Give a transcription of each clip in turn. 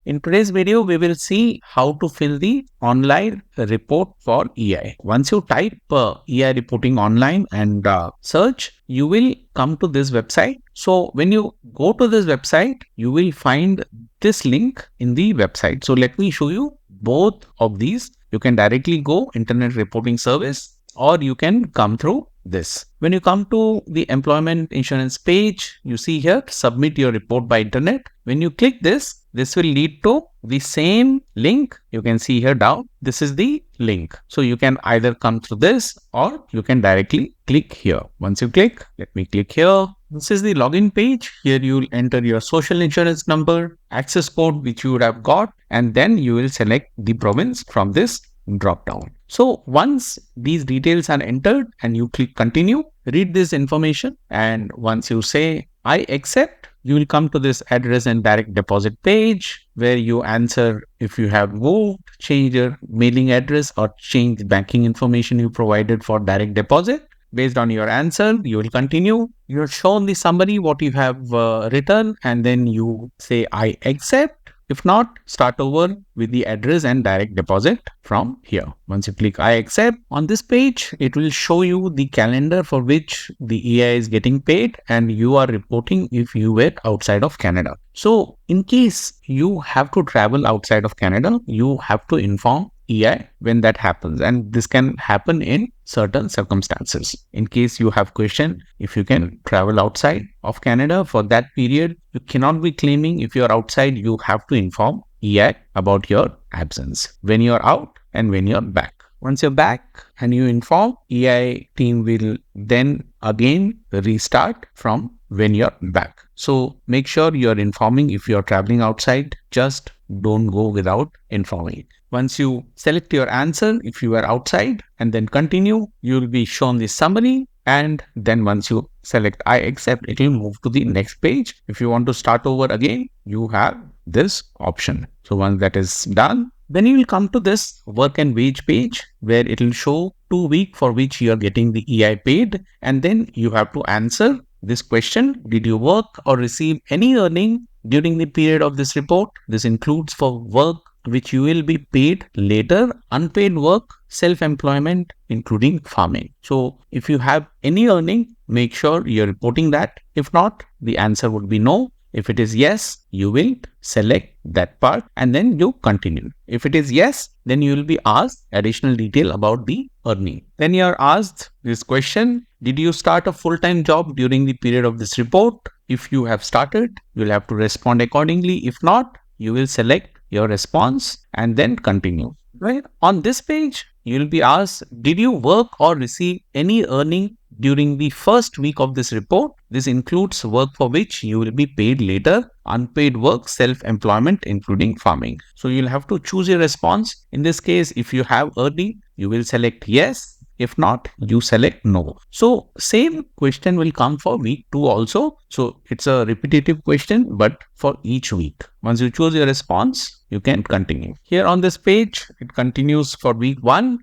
In today's video, we will see how to fill the online report for EI. Once you type EI reporting online and search, you will come to this website. So when you go to this website, you will find this link in the website. So let me show you both of these. You can directly go Internet Reporting Service, or you can come through this. When you come to the employment insurance page, you see here, submit your report by internet. When you click this will lead to the same link. You can see here down, this is the link. So you can either come through this or you can directly click here. Once you click, let me click here. This is the login page. Here you will enter your social insurance number, access code which you would have got, and then you will select the province from this drop down. So once these details are entered and you click continue, read this information, and once you say I accept, you will come to this address and direct deposit page where you answer if you have moved, change your mailing address, or change the banking information you provided for direct deposit. Based on your answer, you will continue. You are shown the summary, what you have written, and then you say I accept. If not, start over with the address and direct deposit from here. Once you click I accept, on this page, it will show you the calendar for which the EI is getting paid, and you are reporting if you were outside of Canada. So in case you have to travel outside of Canada, you have to inform EI when that happens, and this can happen in certain circumstances. In case you have question, if you can travel outside of Canada for that period, you cannot be claiming. If you're outside, you have to inform EI about your absence when you're out and when you're back. Once you're back and you inform, EI team will then again restart from when you're back. So make sure you're informing if you're traveling outside. Just don't go without informing. Once you select your answer, if you are outside, and then continue, you will be shown the summary. And then once you select I accept, it will move to the next page. If you want to start over again, you have this option. So once that is done, then you will come to this work and wage page where it will show 2 weeks for which you are getting the EI paid. And then you have to answer this question: did you work or receive any earning during the period of this report? This includes for work which you will be paid later, unpaid work, self-employment, including farming. So if you have any earning, make sure you're reporting that. If not, the answer would be no. If it is yes, you will select that part and then you continue. If it is yes, then you will be asked additional detail about the earning. Then you are asked this question: did you start a full-time job during the period of this report? If you have started, you will have to respond accordingly. If not, you will select your response and then continue. Right? On this page, you will be asked, did you work or receive any earning during the first week of this report? This includes work for which you will be paid later, unpaid work, self-employment, including farming. So you'll have to choose your response. In this case, if you have earning, you will select yes. If not, you select no. So same question will come for week 2 also. So it's a repetitive question, but for each week. Once you choose your response, you can continue. Here on this page, it continues for week 1.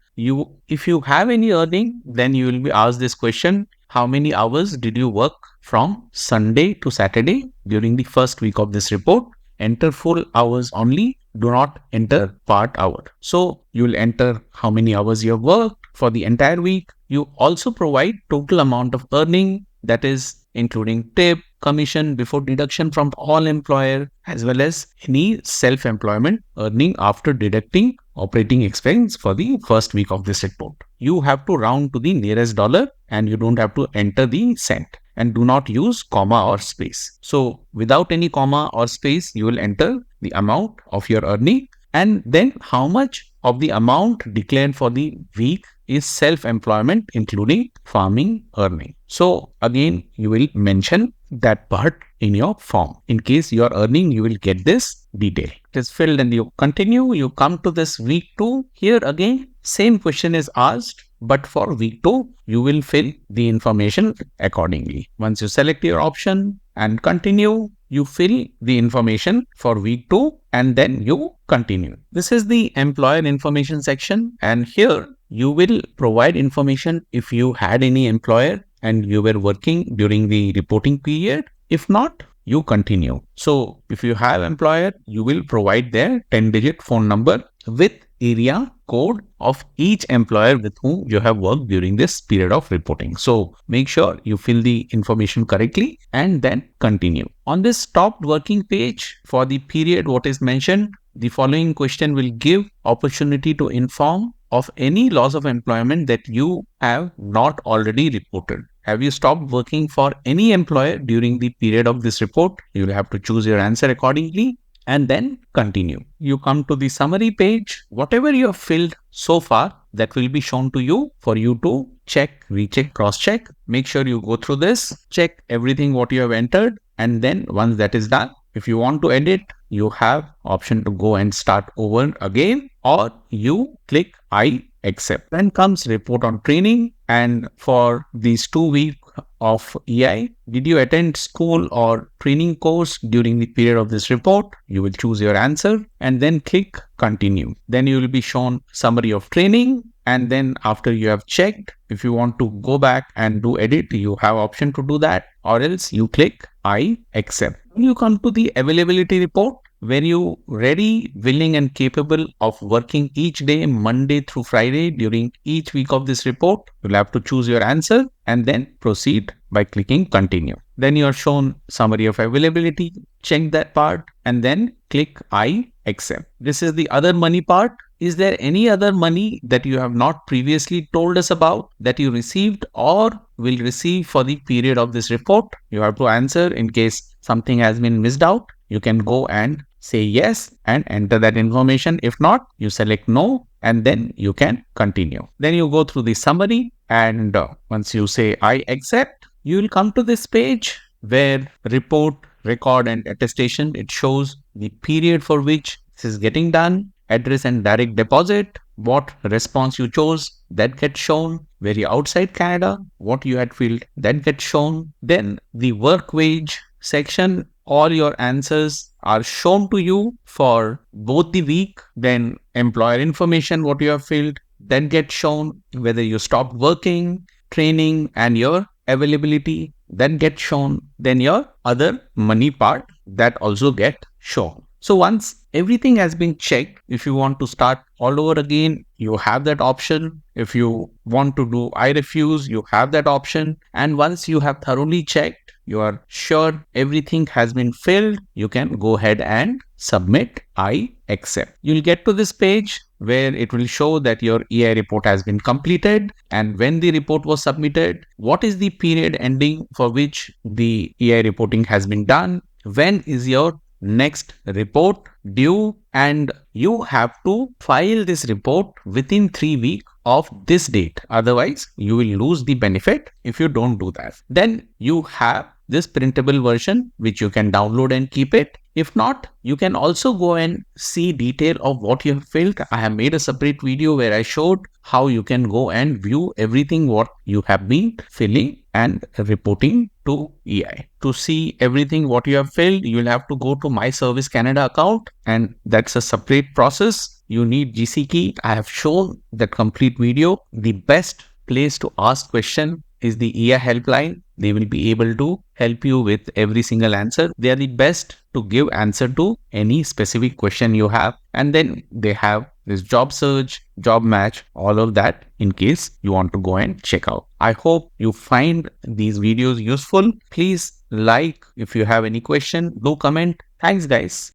If you have any earning, then you will be asked this question: how many hours did you work from Sunday to Saturday during the first week of this report? Enter full hours only. Do not enter part hour. So you will enter how many hours you have worked for the entire week. You also provide total amount of earning, that is including tip, commission before deduction from all employer, as well as any self-employment earning after deducting operating expense for the first week of this report. You have to round to the nearest dollar and you don't have to enter the cent. And do not use comma or space. So without any comma or space, you will enter the amount of your earning, and then how much of the amount declared for the week is self-employment, including farming earning. So again, you will mention that part in your form. In case you are earning, you will get this detail. It is filled and you continue. You come to this week 2. Here again, same question is asked, but for week 2, you will fill the information accordingly. Once you select your option and continue, you fill the information for week 2 and then you continue. This is the employer information section, and here you will provide information if you had any employer and you were working during the reporting period. If not, you continue. So if you have employer, you will provide their 10-digit phone number with area code of each employer with whom you have worked during this period of reporting. So make sure you fill the information correctly and then continue. On this stopped working page for the period what is mentioned, the following question will give opportunity to inform of any loss of employment that you have not already reported. Have you stopped working for any employer during the period of this report? You will have to choose your answer accordingly and then continue. You come to the summary page. Whatever you have filled so far, that will be shown to you for you to check, recheck, cross-check. Make sure you go through this, check everything what you have entered, and then once that is done, if you want to edit, you have option to go and start over again, or you click I accept. Then comes report on training, and for these 2 weeks of EI, did you attend school or training course during the period of this report? You will choose your answer and then click continue. Then you will be shown summary of training, and then after you have checked, if you want to go back and do edit, you have option to do that, or else you click I accept. When you come to the availability report, were you ready, willing and capable of working each day, Monday through Friday during each week of this report? You'll have to choose your answer and then proceed by clicking continue. Then you are shown summary of availability, check that part and then click I accept. This is the other money part. Is there any other money that you have not previously told us about that you received or will receive for the period of this report? You have to answer in case something has been missed out. You can go and say yes and enter that information. If not, you select no and then you can continue. Then you go through the summary and once you say I accept, you will come to this page where report, record and attestation. It shows the period for which this is getting done, address and direct deposit, what response you chose, that gets shown, where you outside Canada, what you had filled, that gets shown. Then the work wage section, all your answers are shown to you for both the week. Then employer information, what you have filled, that gets shown, whether you stopped working, training and your availability, that gets shown. Then your other money part, that also get shown. So once everything has been checked, if you want to start all over again, you have that option. If you want to do I refuse, you have that option. And once you have thoroughly checked, you are sure everything has been filled, you can go ahead and submit I accept. You'll get to this page where it will show that your EI report has been completed and when the report was submitted, what is the period ending for which the EI reporting has been done, when is your next report due, and you have to file this report within 3 weeks of this date. Otherwise, you will lose the benefit if you don't do that. Then you have this printable version which you can download and keep it. If not, you can also go and see detail of what you have filled. I have made a separate video where I showed how you can go and view everything what you have been filling and reporting to EI. To see everything what you have filled, you will have to go to My Service Canada account, and that's a separate process. You need GC key. I have shown that complete video. The best place to ask question is the EI helpline. They will be able to help you with every single answer. They are the best to give answer to any specific question you have. And then they have this job search, job match, all of that in case you want to go and check out. I hope you find these videos useful. Please like. If you have any question, do comment. Thanks guys.